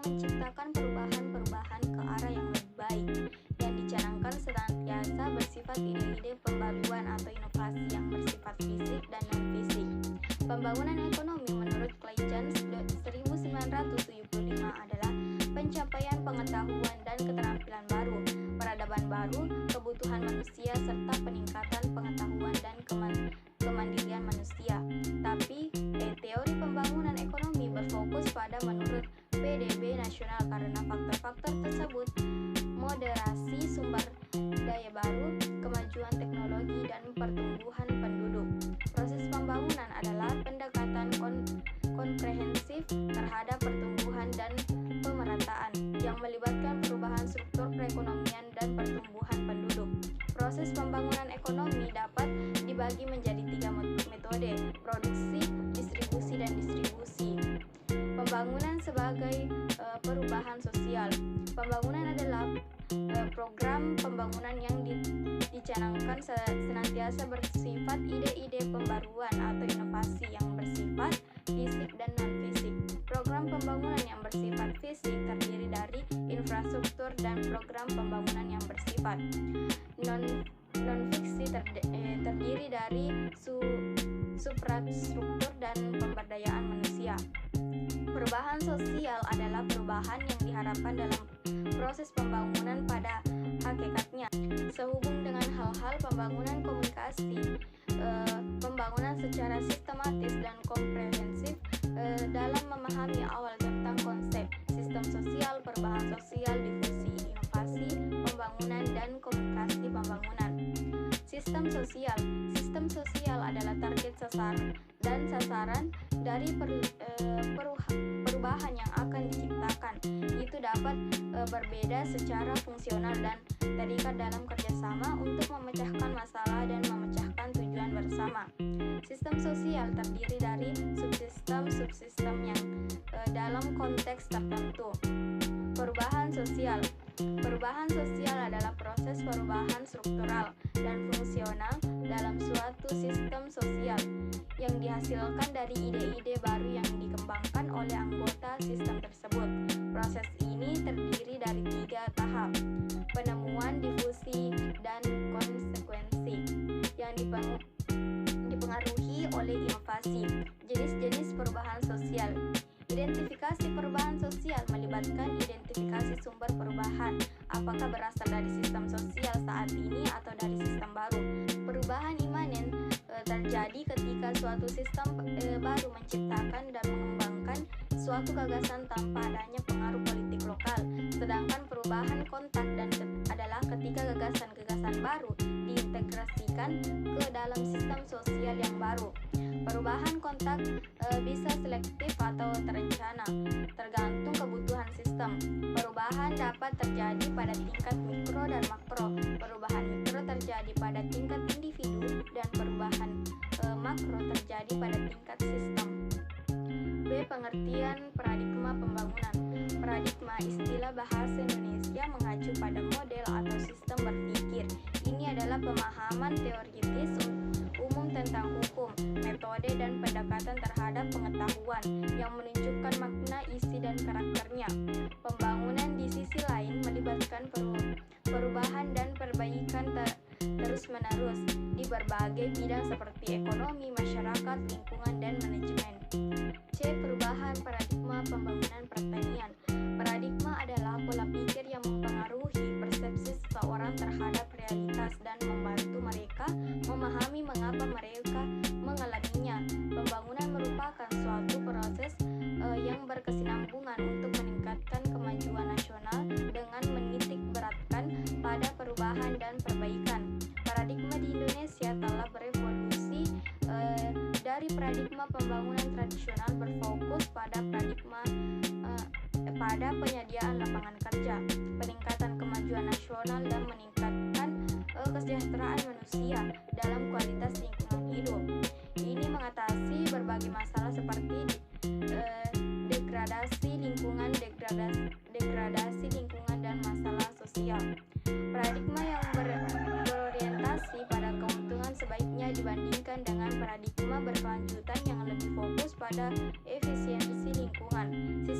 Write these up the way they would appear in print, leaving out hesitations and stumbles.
menciptakan perubahan-perubahan ke arah yang lebih baik, yang dicanangkan senantiasa bersifat ide-ide pembaruan atau inovasi yang bersifat fisik dan non-fisik. Pembangunan ekonomi menurut Clay Jones 1975 adalah pencapaian pengetahuan dan keterampilan baru, peradaban baru, kebutuhan manusia, serta peningkatan pengetahuan dan kemandirian manusia. Tapi, teori pembangunan ekonomi berfokus pada menurut PDB nasional karena faktor-faktor tersebut: moderasi sumber daya baru, kemajuan teknologi, dan pertumbuhan penduduk. Proses pembangunan adalah pendekatan komprehensif terhadap pertumbuhan dan pemerataan yang melibatkan perubahan struktur perekonomian dan pertumbuhan penduduk. Proses pembangunan ekonomi dapat dibagi menjadi 3 metode: produksi, distribusi, dan distribusi. Pembangunan sebagai perubahan sosial. Pembangunan adalah program pembangunan yang dicanangkan senantiasa bersifat ide-ide pembaruan atau inovasi yang bersifat fisik dan non-fisik. Program pembangunan yang bersifat fisik terdiri dari infrastruktur, dan program pembangunan yang bersifat non-fiksi terdiri dari suprastruktur dan pemberdayaan manusia. Perubahan sosial adalah perubahan yang diharapkan dalam proses pembangunan pada hakikatnya. Sehubung dengan hal-hal pembangunan komunikasi, pembangunan secara sistematis dan komprehensif dalam memahami awal tentang konsep sistem sosial, perubahan sosial, difusi, inovasi, pembangunan, dan komunikasi pembangunan. Sistem sosial. Sistem sosial adalah target sasaran dari perubahan yang akan diciptakan. Itu dapat berbeda secara fungsional dan terikat dalam kerjasama untuk memecahkan masalah dan memecahkan tujuan bersama. Sistem sosial terdiri dari subsistem yang dalam konteks tertentu. Perubahan sosial. Perubahan sosial adalah proses perubahan struktural dan fungsional dalam suatu sistem sosial yang dihasilkan dari ide-ide baru yang dikembangkan oleh anggota sistem tersebut. Proses ini terdiri dari 3 tahap: penemuan, difusi, dan konsekuensi, yang dipengaruhi oleh inovasi. Jenis-jenis perubahan sosial. Identifikasi perubahan sosial melibatkan identifikasi sumber perubahan, apakah berasal dari sistem sosial saat ini atau dari sistem baru. Perubahan imanen terjadi ketika suatu sistem baru menciptakan dan mengembangkan suatu gagasan tanpa adanya pengaruh politik lokal. Sedangkan perubahan kontak adalah ketika gagasan-gagasan baru diintegrasikan ke dalam sistem sosial yang baru. Perubahan kontak bisa selektif atau terencana, tergantung kebutuhan sistem. Perubahan dapat terjadi pada tingkat mikro dan makro. Perubahan mikro terjadi pada tingkat individu, dan perubahan makro terjadi pada tingkat sistem. B. Pengertian paradigma pembangunan. Paradigma, istilah bahasa Indonesia, mengacu pada model atau sistem berpikir. Ini adalah pemahaman teoritis umum tentang hukum, metode, dan pendekatan terhadap pengetahuan yang menunjukkan makna, isi, dan karakternya. Pembangunan di sisi lain melibatkan perubahan dan perbaikan terus-menerus di berbagai bidang seperti ekonomi, masyarakat, lingkungan, dan manajemen. C. Perubahan paradigma pembangunan pertanian. Paradigma adalah pola pikir yang mempengaruhi persepsi seseorang terhadap realitas dan membantu mereka memahami mengapa mereka mengalaminya. Pembangunan merupakan suatu proses yang berkesinambungan untuk meningkatkan kemajuan nasional dengan menitik beratkan pada perubahan dan perbaikan. Paradigma di Indonesia telah berevolusi dari paradigma pembangunan tradisional berfokus pada pada penyediaan lapangan kerja, peningkatan kemajuan nasional, dan meningkatkan kesejahteraan manusia dalam kualitas lingkungan hidup. Ini mengatasi berbagai masalah seperti degradasi lingkungan, dan masalah sosial. Paradigma yang berorientasi pada keuntungan sebaiknya dibandingkan dengan paradigma berkelanjutan yang lebih fokus pada efisiensi lingkungan.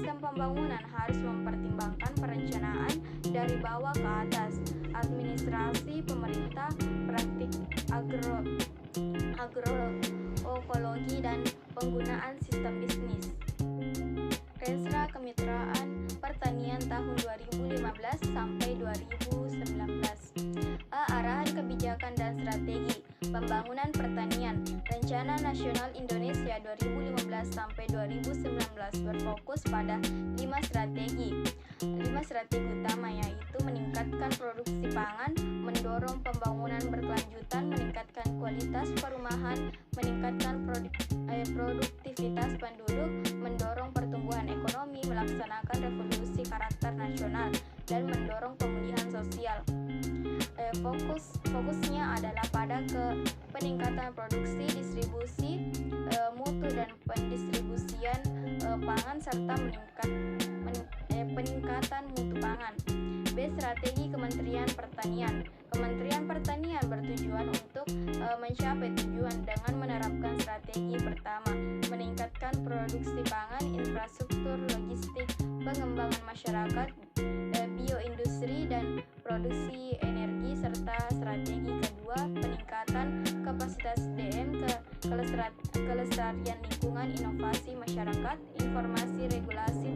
Sistem pembangunan harus mempertimbangkan perencanaan dari bawah ke atas, administrasi pemerintah, praktik agroekologi, dan penggunaan sistem bisnis. Renstra Kemitraan Pertanian tahun 2015 sampai 2019. Arahan kebijakan dan strategi pembangunan pertanian. Rencana Nasional Indonesia 2015 sampai 2019 berfokus pada 5 strategi utama, yaitu meningkatkan produksi pangan, mendorong pembangunan berkelanjutan, meningkatkan kualitas perumahan, meningkatkan produktivitas penduduk, mendorong pertumbuhan ekonomi, melaksanakan revolusi karakter nasional, dan mendorong pemulihan sosial. Fokusnya adalah pada peningkatan produksi, distribusi, mutu dan pendistribusian pangan, serta peningkatan mutu pangan. B. Strategi Kementerian Pertanian. Kementerian Pertanian bertujuan untuk mencapai tujuan dengan menerapkan strategi pertama, meningkatkan produksi pangan, infrastruktur logistik, pengembangan masyarakat, bioindustri, dan produksi energi, serta strategi kedua, peningkatan kapasitas SDM, kelestarian lingkungan, inovasi masyarakat, informasi, regulasi,